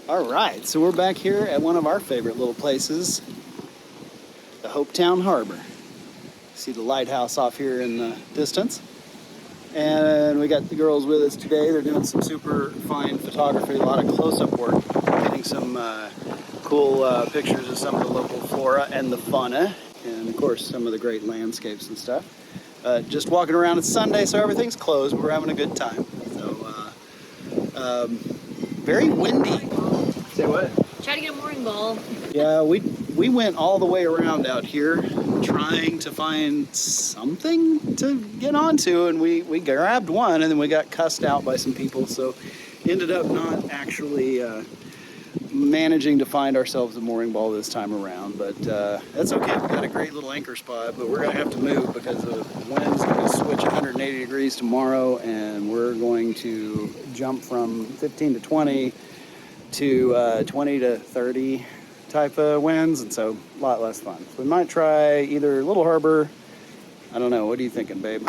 All right, so we're back here at one of our favorite little places, the Hopetown Harbour. See the lighthouse off here in the distance. And we got the girls with us today. They're doing some super fine photography, a lot of close-up work, getting some cool pictures of some of the local flora and the fauna, and of course some of the great landscapes and stuff. Just walking around, it's Sunday, so everything's closed, but we're having a good time. So, very windy. Say what? Try to get a mooring ball. Yeah, we went all the way around out here trying to find something to get onto, and we grabbed one, and then we got cussed out by some people, so ended up not actually managing to find ourselves a mooring ball this time around, but that's okay. We got a great little anchor spot, but we're going to have to move because the wind's going to switch 180 degrees tomorrow, and we're going to jump from 15 to 20 to 20 to 30 type of winds, and so a lot less fun. So we might try either Little Harbor, I don't know, what are you thinking, babe?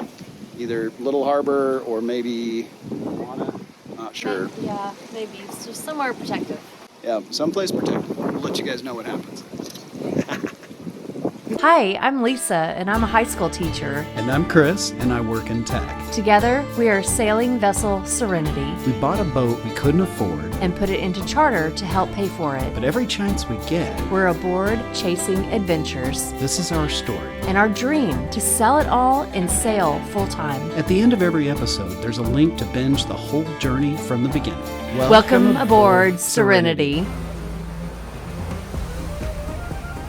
Either Little Harbor or maybe Guana, not sure. Yeah, maybe. It's just somewhere protective. Yeah, someplace protected. We'll let you guys know what happens. Hi, I'm Lisa, and I'm a high school teacher. And I'm Chris, and I work in tech. Together, we are sailing vessel Serenity We bought a boat we couldn't afford, and put it into charter to help pay for it. but every chance we get, We're aboard chasing adventures this is our story. and our dream to sell it all and sail full-time. At the end of every episode, there's a link to binge the whole journey from the beginning. Welcome aboard Serenity.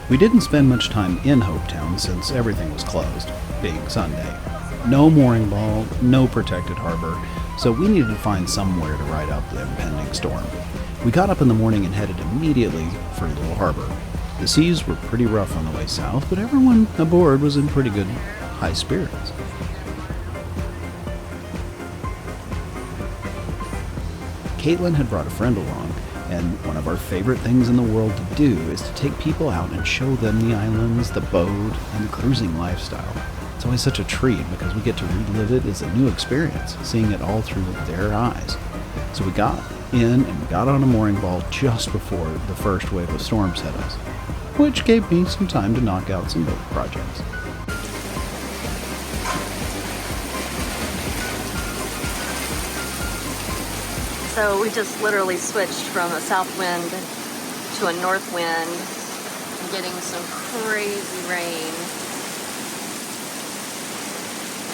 We didn't spend much time in Hopetown since everything was closed, being Sunday. No mooring ball, no protected harbor, so we needed to find somewhere to ride out the impending storm. We got up in the morning and headed immediately for Little Harbor. The seas were pretty rough on the way south, but everyone aboard was in pretty good high spirits. Caitlin had brought a friend along, and one of our favorite things in the world to do is to take people out and show them the islands, the boat, and the cruising lifestyle. It's always such a treat because we get to relive it as a new experience, seeing it all through their eyes. So we got in and we got on a mooring ball just before the first wave of storms hit us, which gave me some time to knock out some boat projects. So we just literally switched from a south wind to a north wind and getting some crazy rain.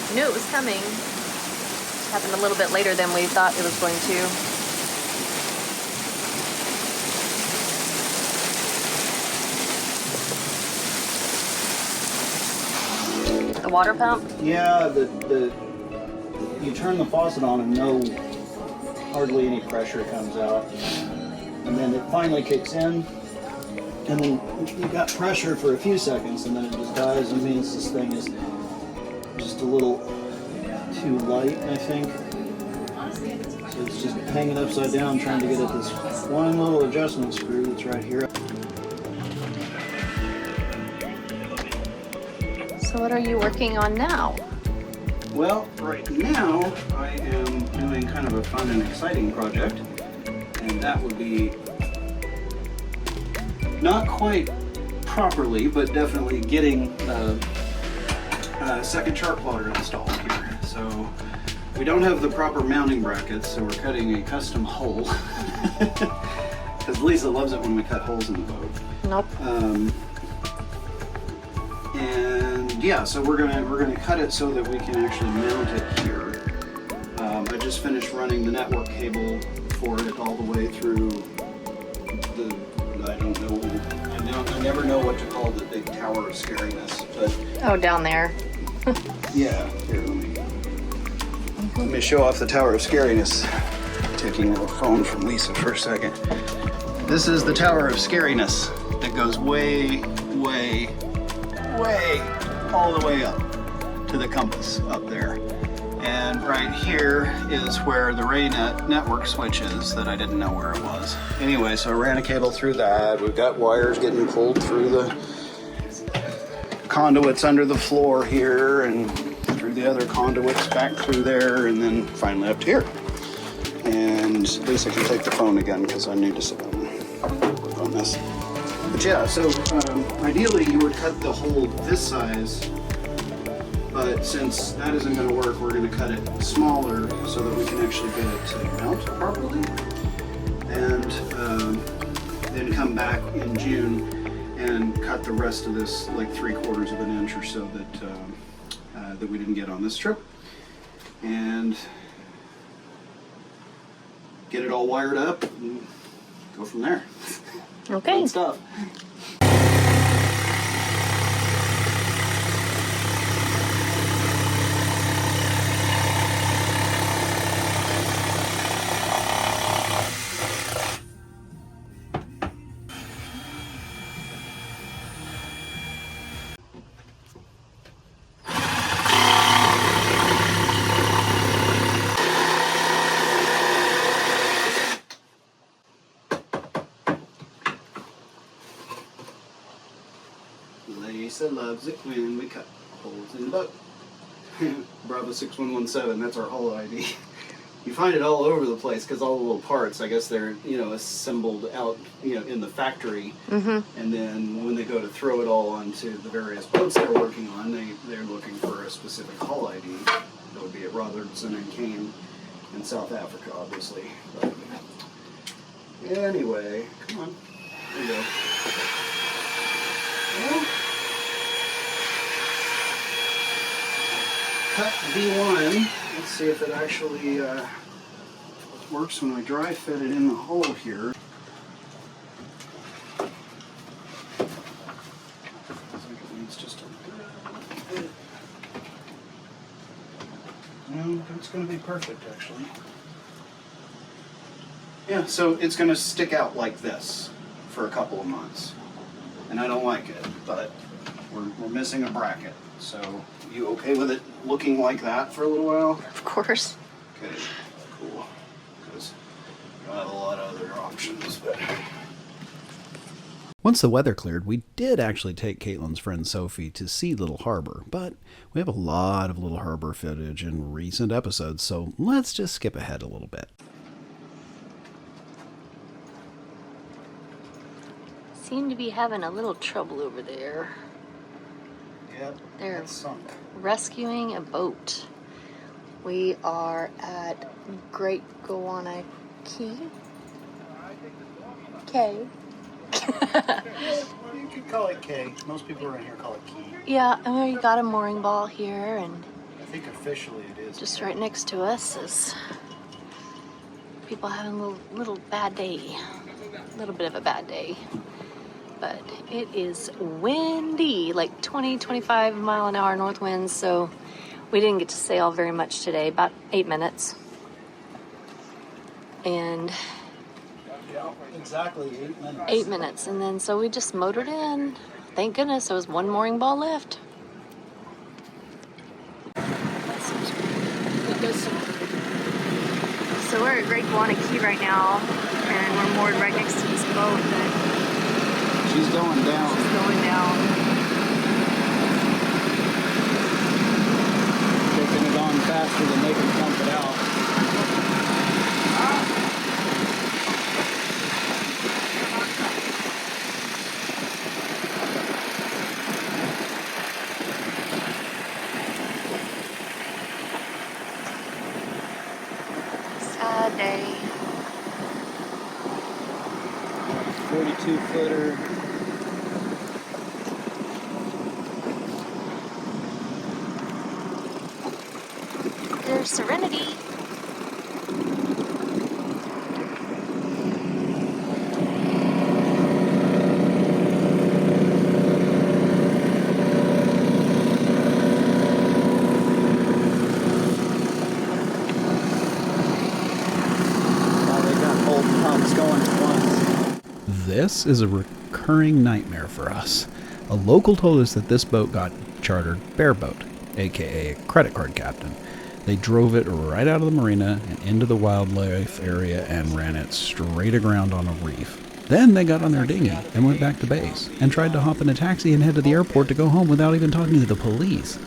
We knew it was coming. It happened a little bit later than we thought it was going to. The water pump? Yeah, you turn the faucet on and hardly any pressure comes out, and then it finally kicks in, and then you got pressure for a few seconds, and then it just dies. It means this thing is just a little too light, I think. So it's just hanging upside down, trying to get at this one little adjustment screw that's right here. So what are you working on now? Well, right now I am doing kind of a fun and exciting project, and that would be not quite properly, but definitely getting a second chart plotter installed here. So we don't have the proper mounting brackets, so we're cutting a custom hole because Lisa loves it when we cut holes in the boat. Nope. And yeah, so we're gonna cut it so that we can actually mount it here. I just finished running the network cable for it all the way through the, I never know what to call the big tower of scariness, but Oh, down there. yeah, here, let me show off the tower of scariness. Taking the phone from Lisa for a second. This is the tower of scariness that goes way all the way up to the compass up there. And right here is where the Ray network switch is that I didn't know where it was. Anyway, so I ran a cable through that. We've got wires getting pulled through the conduits under the floor here and through the other conduits back through there, and then finally up to here. And Lisa can take the phone again because I need to sit down. work on this. But yeah, so ideally you would cut the hole this size, but since that isn't going to work, we're going to cut it smaller so that we can actually get it to mount properly. And then come back in June and cut the rest of this like 3/4 of an inch or so that we didn't get on this trip. And get it all wired up and go from there. Okay. Good stuff. Lisa loves it when we cut holes in the boat. Bravo 6117, that's our hull ID. You find it all over the place because all the little parts, I guess they're, assembled out, in the factory. Mm-hmm. And then when they go to throw it all onto the various boats they're working on, they're looking for a specific hull ID. That would be at Robertson and Kane in South Africa, obviously. But anyway, come on. There you go. Well, cut V1. Let's see if it actually works when I dry fit it in the hole here. I think it needs just a bit. No, it's going to be perfect actually. Yeah, so it's going to stick out like this for a couple of months. And I don't like it, but we're missing a bracket. So, you okay with it looking like that for a little while? Of course. Okay, cool. Because we don't have a lot of other options, but... Once the weather cleared, we did actually take Caitlin's friend Sophie to see Little Harbour, but we have a lot of Little Harbour footage in recent episodes, so let's just skip ahead a little bit. Seem to be having a little trouble over there. Yep, They're it's sunk. rescuing a boat. We are at Great Guana Cay. You could call it Cay. Most people around here call it Key. Yeah, and we got a mooring ball here, and I think officially it is. just right next to us is people having a little bad day. A little bit of a bad day. But it is windy, like 20-25 mile an hour north winds, so we didn't get to sail very much today, about 8 minutes. And Yeah, exactly 8 minutes. 8 minutes, and then so we just motored in. Thank goodness there was one mooring ball left. So we're at Great Guana Cay right now, and we're moored right next to this boat that She's going down. is going down. Taking it on faster than they can pump it out. Sad day. 42-footer. There's Serenity. Now they got both pumps going at once. This is a recurring nightmare for us. A local told us that this boat got chartered bareboat, aka a credit card captain. They drove it right out of the marina and into the wildlife area and ran it straight aground on a reef. Then they got on their dinghy and went back to base and tried to hop in a taxi and head to the airport to go home without even talking to the police.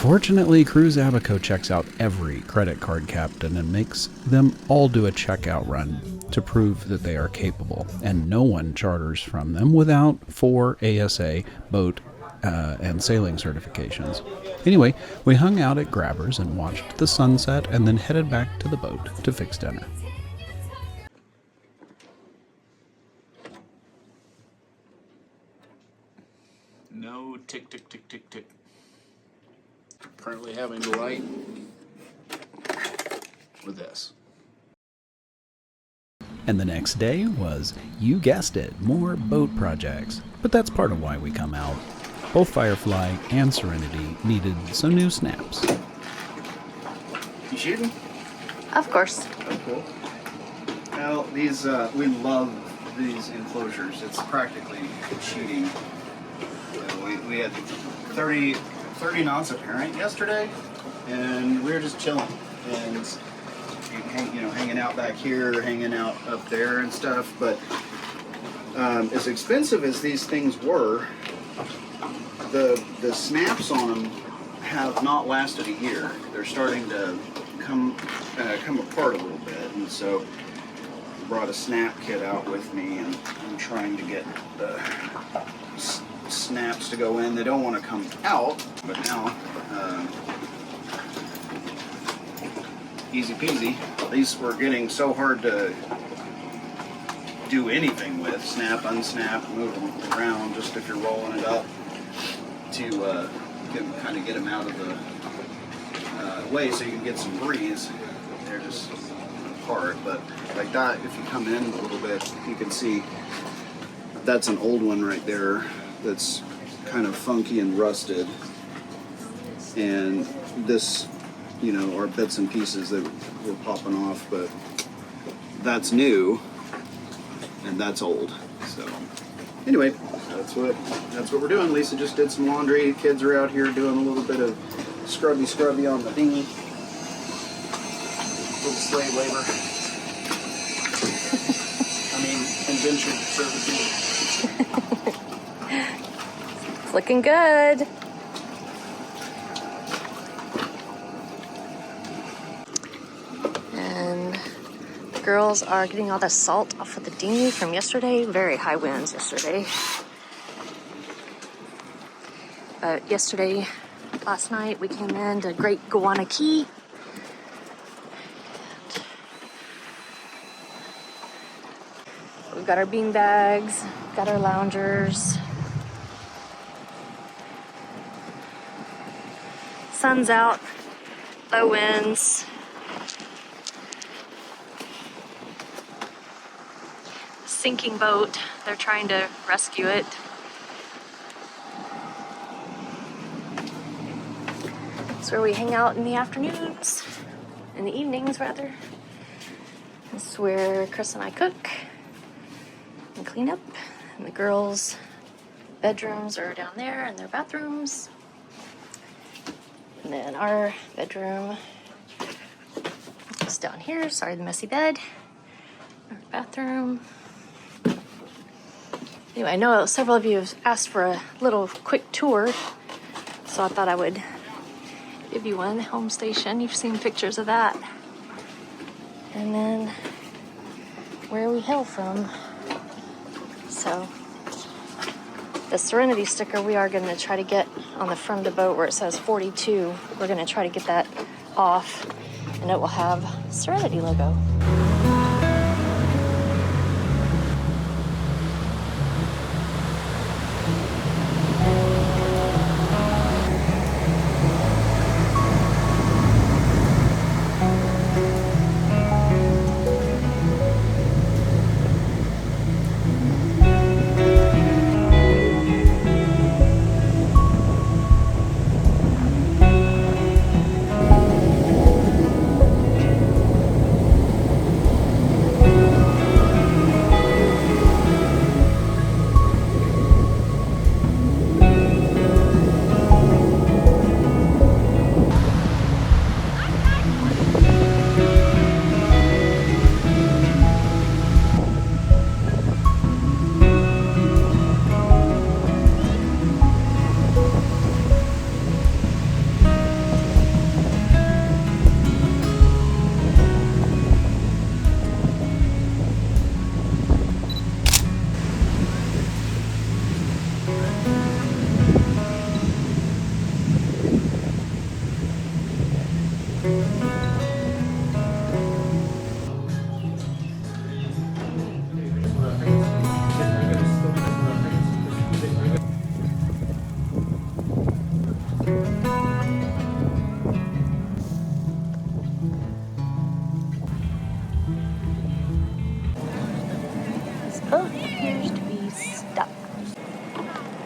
Fortunately, Cruise Abaco checks out every credit card captain and makes them all do a checkout run to prove that they are capable, and no one charters from them without 4 ASA boat and sailing certifications. Anyway, we hung out at Grabbers and watched the sunset and then headed back to the boat to fix dinner. No tick, tick, tick, tick, tick. Currently having to write with this. And the next day was, you guessed it, more boat projects. But that's part of why we come out. Both Firefly and Serenity needed some new snaps. You shooting? Of course. Oh, cool. Well, these, we love these enclosures. It's practically cheating. We had 30 knots apparent yesterday, and we were just chilling. And hanging out back here, hanging out up there and stuff. But as expensive as these things were, the snaps on them have not lasted a year. They're starting to come apart a little bit, and so I brought a snap kit out with me, and I'm trying to get the snaps to go in. They don't want to come out, but now easy peasy. These were getting so hard to do anything with. Snap, unsnap, move them around just if you're rolling it up to kind of get them out of the way so you can get some breeze. They're just apart, but like that, if you come in a little bit, you can see that's an old one right there that's kind of funky and rusted, and this are bits and pieces that were popping off, but that's new and that's old. So anyway, that's what we're doing. Lisa just did some laundry. Kids are out here doing a little bit of scrubby on the dinghy. Little slave labor. Indentured servitude. It's looking good. And the girls are getting all the salt off of the dinghy from yesterday. Very high winds yesterday. But last night, we came in to Great Guana Cay. We've got our bean bags, got our loungers. Sun's out, low winds. Sinking boat, they're trying to rescue it. It's where we hang out in the afternoons, in the evenings rather. This is where Chris and I cook and clean up, and the girls' bedrooms are down there in their bathrooms. And then our bedroom is down here. Sorry, the messy bed. Our bathroom. Anyway, I know several of you have asked for a little quick tour, so I thought I would give you one. Home station, you've seen pictures of that. And then where we hail from. So the Serenity sticker we are going to try to get on the front of the boat where it says 42. We're going to try to get that off, and it will have Serenity logo.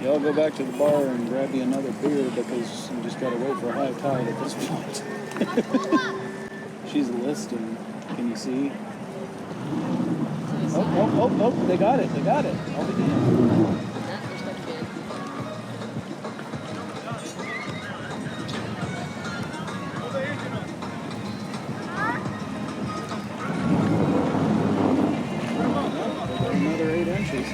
Y'all go back to the bar and grab you another beer because you just gotta wait for high tide at this point. She's listing. Can you see? Oh, they got it. All the game. Another 8 inches.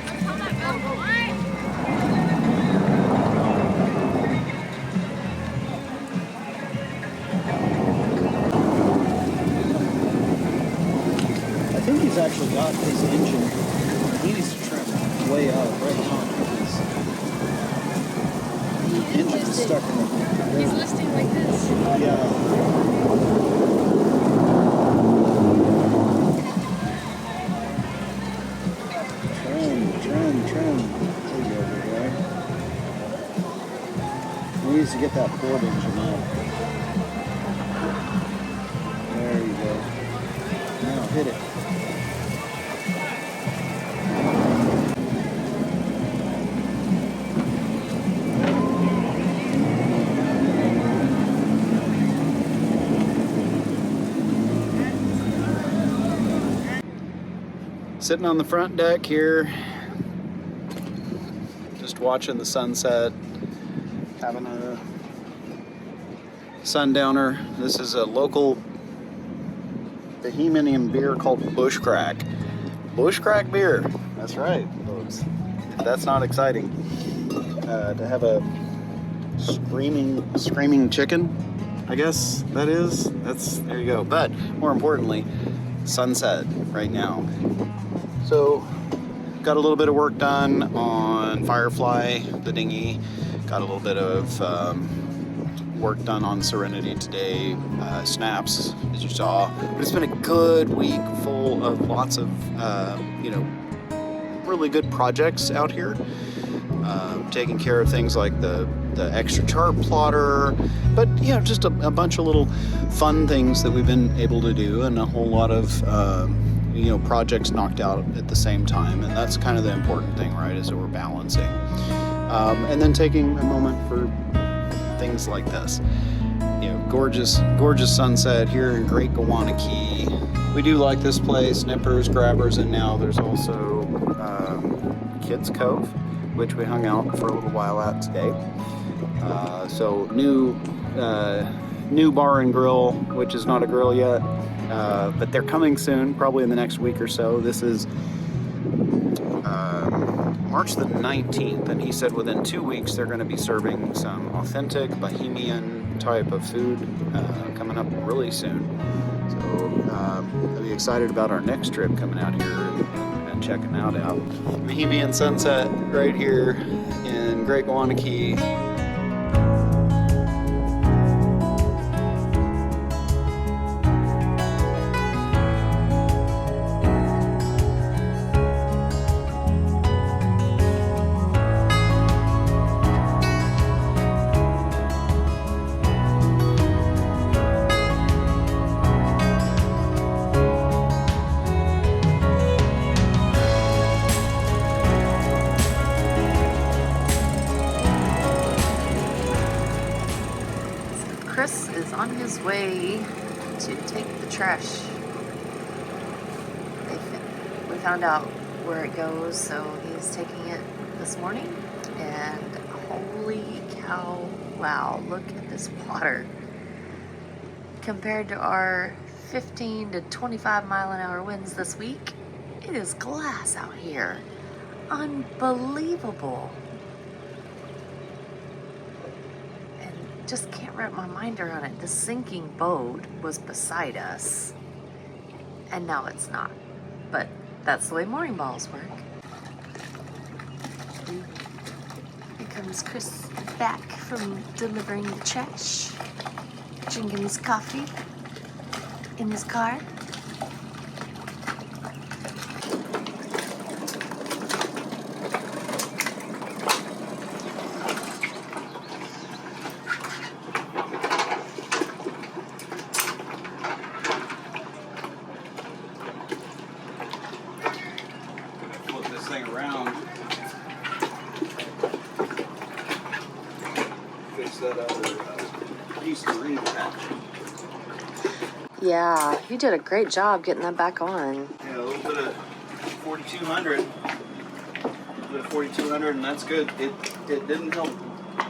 I think he's actually got his engine. He needs to trim way out right behind his engine's stuck in the. He's listing like this. Yeah. Trim. There you go, big guy. He needs to get that Ford engine out. There you go. Now hit it. Sitting on the front deck here, just watching the sunset, having a sundowner. This is a local Bahamian beer called Bushcrack. Bushcrack beer, that's right, folks. If that's not exciting, to have a screaming chicken, I guess that is. There you go. But more importantly, sunset right now. So, got a little bit of work done on Firefly, the dinghy. Got a little bit of work done on Serenity today, snaps, as you saw. But it's been a good week full of lots of, really good projects out here. Taking care of things like the extra chart plotter, but just a bunch of little fun things that we've been able to do, and a whole lot of projects knocked out at the same time. And that's kind of the important thing, right, is that we're balancing. And then taking a moment for things like this. Gorgeous sunset here in Great Guana Cay. We do like this place, nippers, grabbers, and now there's also Kids Cove, which we hung out for a little while at today. So new bar and grill, which is not a grill yet, but they're coming soon, probably in the next week or so. This is March the 19th, and he said within 2 weeks they're going to be serving some authentic Bahamian type of food coming up really soon. So I'll be excited about our next trip coming out here and checking that out. Bahamian sunset right here in Great Guana Cay. Chris is on his way to take the trash. We found out where it goes, so he's taking it this morning. And holy cow, wow, look at this water. Compared to our 15 to 25 mile an hour winds this week, it is glass out here. Unbelievable. Just can't wrap my mind around it. The sinking boat was beside us, and now it's not. But that's the way mooring balls work. Here comes Chris back from delivering the trash, drinking his coffee in his car. Around. that other East Marine patch. Yeah, you did a great job getting that back on. Yeah, a little bit of 4200. A little bit of 4200, and that's good. It didn't help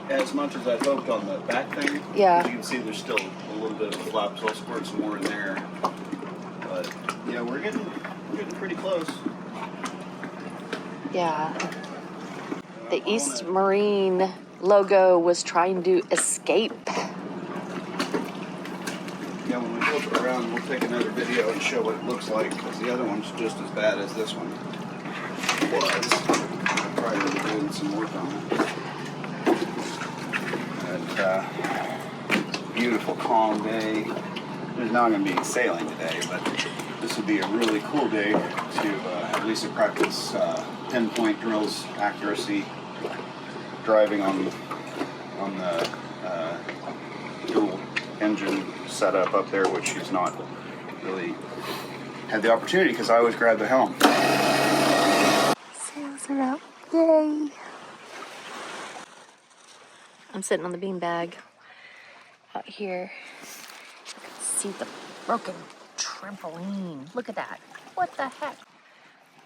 as much as I'd hoped on the back thing. Yeah. As you can see, there's still a little bit of a flap, so I'll squirt some more in there. But yeah, we're getting pretty close. Yeah. The East Marine logo was trying to escape. Yeah, when we flip it around, we'll take another video and show what it looks like, because the other one's just as bad as this one was. I'm probably doing some work on it. And beautiful, calm day. There's not going to be sailing today, but this would be a really cool day to at least practice pinpoint drills, accuracy, driving on the dual engine setup up there, which he's not really had the opportunity because I always grab the helm. Sails are out. Yay! I'm sitting on the beanbag out here. You can see the broken trampoline. Look at that. What the heck?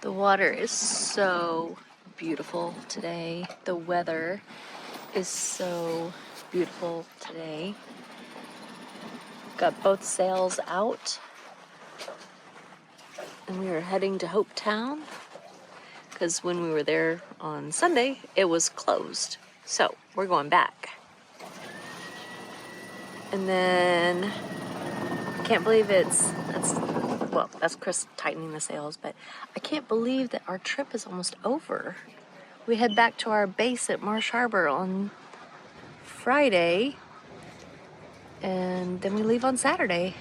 The water is so beautiful today. The weather is so beautiful today. Got both sails out. And we are heading to Hopetown, because when we were there on Sunday, it was closed. So we're going back. And then I can't believe that's Chris tightening the sails, but I can't believe that our trip is almost over. We head back to our base at Marsh Harbour on Friday, and then we leave on Saturday.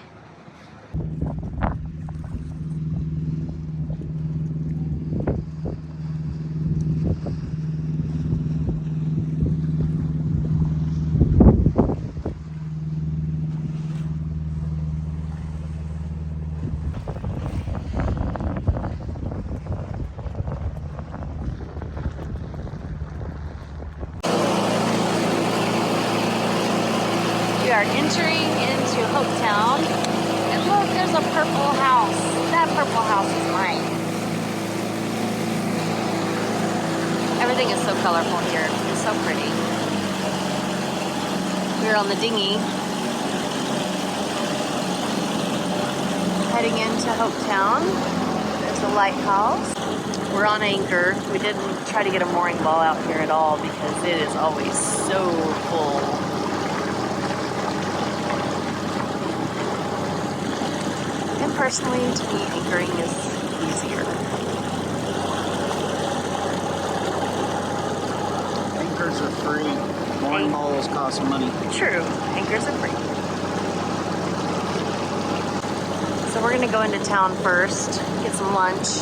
We are entering into Hopetown, and look, there's a purple house. That purple house is mine. Everything is so colorful here. It's so pretty. We're on the dinghy, heading into Hopetown. There's the lighthouse. We're on anchor. We didn't try to get a mooring ball out here at all because it is always so full. Personally, to me, anchoring is easier. Anchors are free. Mooring balls cost money. True. Anchors are free. So we're going to go into town first, get some lunch,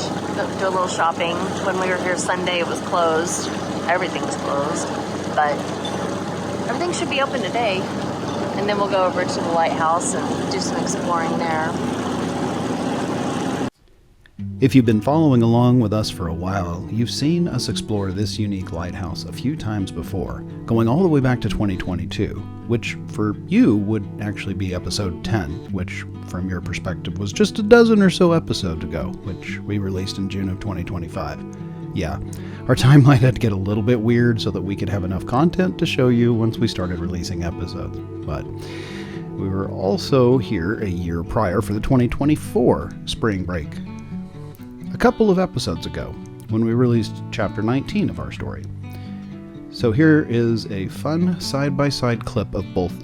do a little shopping. When we were here Sunday, it was closed. Everything was closed. But everything should be open today. And then we'll go over to the lighthouse and do some exploring there. If you've been following along with us for a while, you've seen us explore this unique lighthouse a few times before, going all the way back to 2022, which for you would actually be episode 10, which from your perspective was just a dozen or so episodes ago, which we released in June of 2025. Yeah, our timeline had to get a little bit weird so that we could have enough content to show you once we started releasing episodes, but we were also here a year prior for the 2024 spring break. A couple of episodes ago, when we released chapter 19 of our story. So here is a fun side-by-side clip of both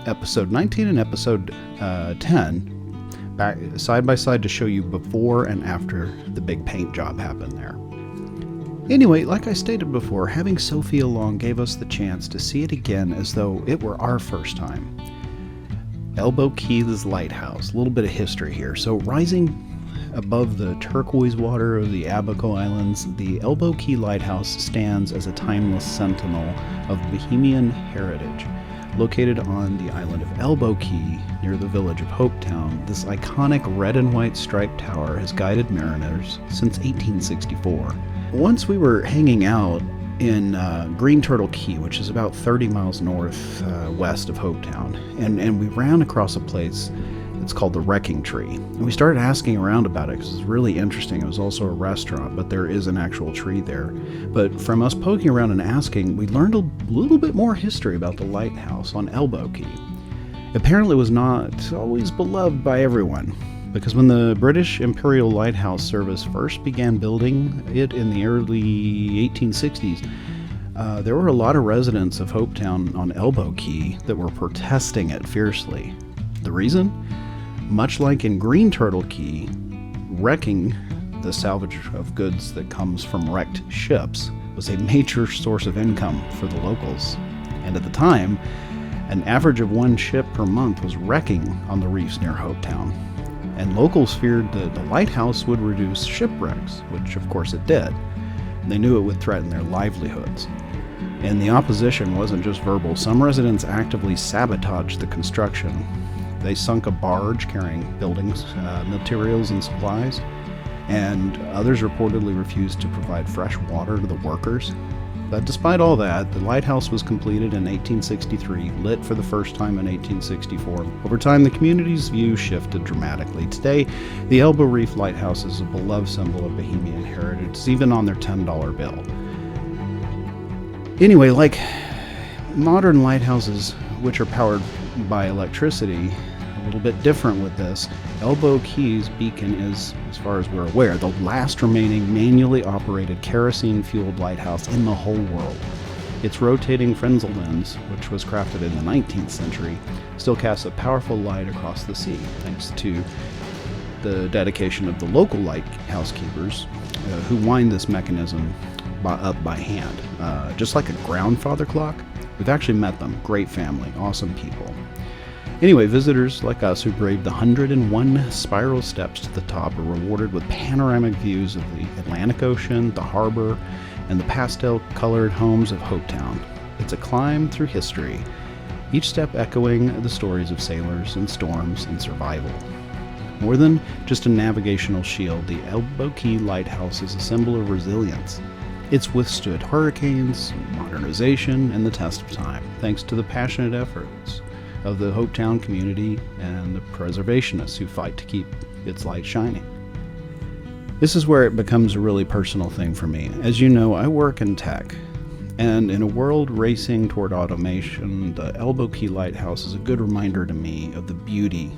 episode 19 and episode 10, back side-by-side to show you before and after the big paint job happened there. Anyway, like I stated before, having Sophie along gave us the chance to see it again as though it were our first time. Elbow Key's Lighthouse, a little bit of history here. So rising above the turquoise water of the Abaco Islands, the Elbow Cay Lighthouse stands as a timeless sentinel of Bohemian heritage. Located on the island of Elbow Cay, near the village of Hopetown, this iconic red and white striped tower has guided mariners since 1864. Once we were hanging out in Green Turtle Key, which is about 30 miles north west of Hopetown. And we ran across a place that's called the Wrecking Tree. And we started asking around about it because it's really interesting. It was also a restaurant, but there is an actual tree there. But from us poking around and asking, we learned a little bit more history about the lighthouse on Elbow Key. Apparently it was not always beloved by everyone, because when the British Imperial Lighthouse Service first began building it in the early 1860s, there were a lot of residents of Hopetown on Elbow Key that were protesting it fiercely. The reason? Much like in Green Turtle Key, wrecking the salvage of goods that comes from wrecked ships was a major source of income for the locals. And at the time, an average of 1 ship per month was wrecking on the reefs near Hopetown. And locals feared that the lighthouse would reduce shipwrecks, which of course it did. They knew it would threaten their livelihoods. And the opposition wasn't just verbal. Some residents actively sabotaged the construction. They sunk a barge carrying buildings, materials, and supplies, and others reportedly refused to provide fresh water to the workers. But despite all that, the lighthouse was completed in 1863, lit for the first time in 1864. Over time, the community's view shifted dramatically. Today, the Elbow Reef Lighthouse is a beloved symbol of Bahamian heritage. It's even on their $10 bill. Anyway, like modern lighthouses, which are powered by electricity, a little bit different with this, Elbow Key's beacon is, as far as we're aware, the last remaining manually operated kerosene-fueled lighthouse in the whole world. Its rotating Frenzel lens, which was crafted in the 19th century, still casts a powerful light across the sea, thanks to the dedication of the local lighthouse keepers, who wind this mechanism up by hand. Just like a groundfather clock, we've actually met them. Great family, awesome people. Anyway, visitors like us who braved the 101 spiral steps to the top are rewarded with panoramic views of the Atlantic Ocean, the harbor, and the pastel-colored homes of Hopetown. It's a climb through history, each step echoing the stories of sailors and storms and survival. More than just a navigational shield, the Elbow Key Lighthouse is a symbol of resilience. It's withstood hurricanes, modernization, and the test of time, thanks to the passionate efforts of the Hopetown community and the preservationists who fight to keep its light shining. This is where it becomes a really personal thing for me. As you know, I work in tech, and in a world racing toward automation, the Elbow Key Lighthouse is a good reminder to me of the beauty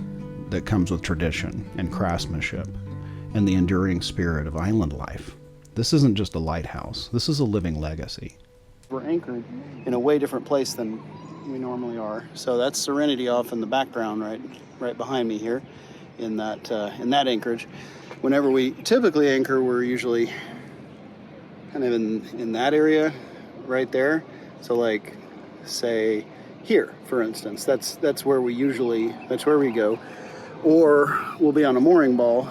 that comes with tradition and craftsmanship and the enduring spirit of island life. This isn't just a lighthouse, this is a living legacy. We're anchored in a way different place than we normally are. So that's Serenity off in the background, right behind me here, in that anchorage. Whenever we typically anchor, we're usually kind of in that area, right there. So like, say here, for instance, that's where we go, or we'll be on a mooring ball,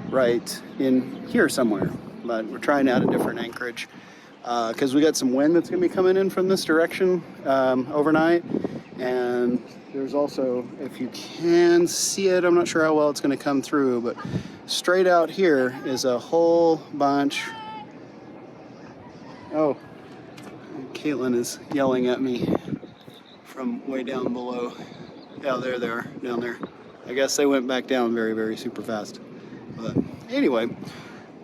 right in here somewhere. But we're trying out a different anchorage. Because we got some wind that's going to be coming in from this direction overnight. And there's also, if you can see it, I'm not sure how well it's going to come through, but straight out here is a whole bunch. Oh, Caitlin is yelling at me from way down below. Yeah, there they are, down there. I guess they went back down very, very super fast. But anyway,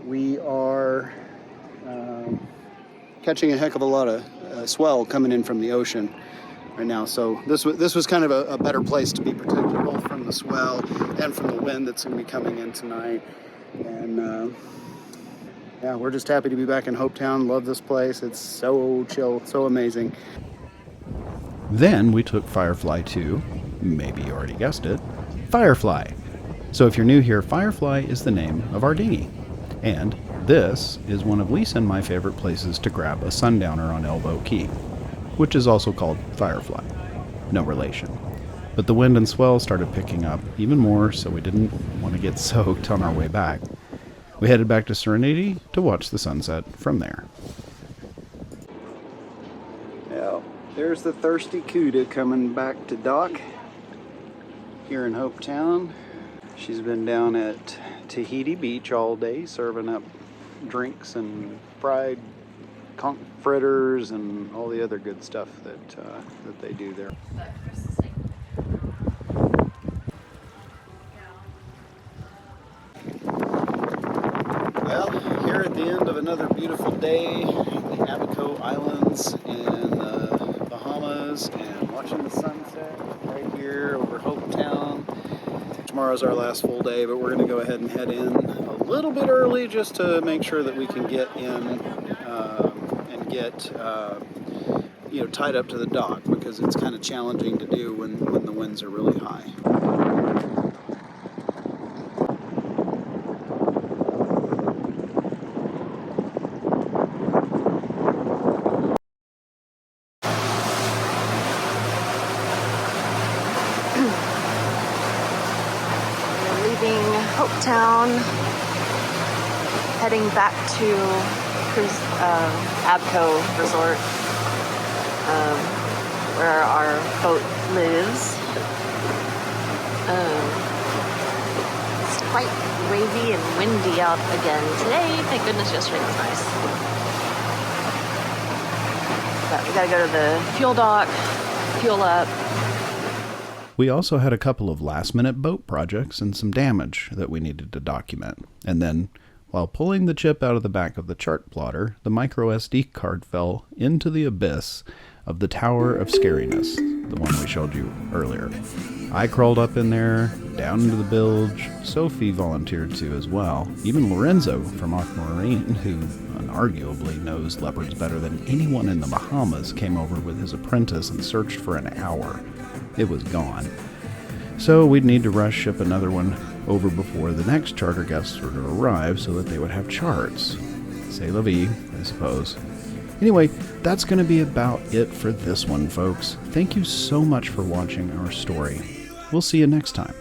we are catching a heck of a lot of swell coming in from the ocean right now. So this was kind of a better place to be protected, both from the swell and from the wind that's going to be coming in tonight. And yeah, we're just happy to be back in Hopetown. Love this place. It's so chill, so amazing. Then we took Firefly to, maybe you already guessed it, Firefly. So if you're new here, Firefly is the name of our dinghy. And this is one of Lisa and my favorite places to grab a sundowner on Elbow Key, which is also called Firefly. No relation. But the wind and swell started picking up even more, so we didn't want to get soaked on our way back. We headed back to Serenity to watch the sunset from there. Yeah, there's the thirsty cuda coming back to dock here in Hopetown. She's been down at Tahiti Beach all day serving up drinks and fried conch fritters and all the other good stuff that they do there. Well, here at the end of another beautiful day in the Abaco Islands in the Bahamas, and watching the sunset right here over Hopetown. Tomorrow's our last full day, but we're going to go ahead and head in a little bit early just to make sure that we can get in and get tied up to the dock, because it's kind of challenging to do when the winds are really high. Hopetown, heading back to Abaco Resort, where our boat lives. It's quite wavy and windy out again today. Thank goodness yesterday was nice. But we gotta go to the fuel dock, fuel up. We also had a couple of last-minute boat projects and some damage that we needed to document. And then, while pulling the chip out of the back of the chart plotter, the micro SD card fell into the abyss of the Tower of Scariness, the one we showed you earlier. I crawled up in there, down into the bilge. Sophie volunteered to as well. Even Lorenzo from Aquamarine, who unarguably knows leopards better than anyone in the Bahamas, came over with his apprentice and searched for an hour. It was gone. So we'd need to rush ship another one over before the next charter guests were to arrive so that they would have charts. C'est la vie, I suppose. Anyway, that's going to be about it for this one, folks. Thank you so much for watching our story. We'll see you next time.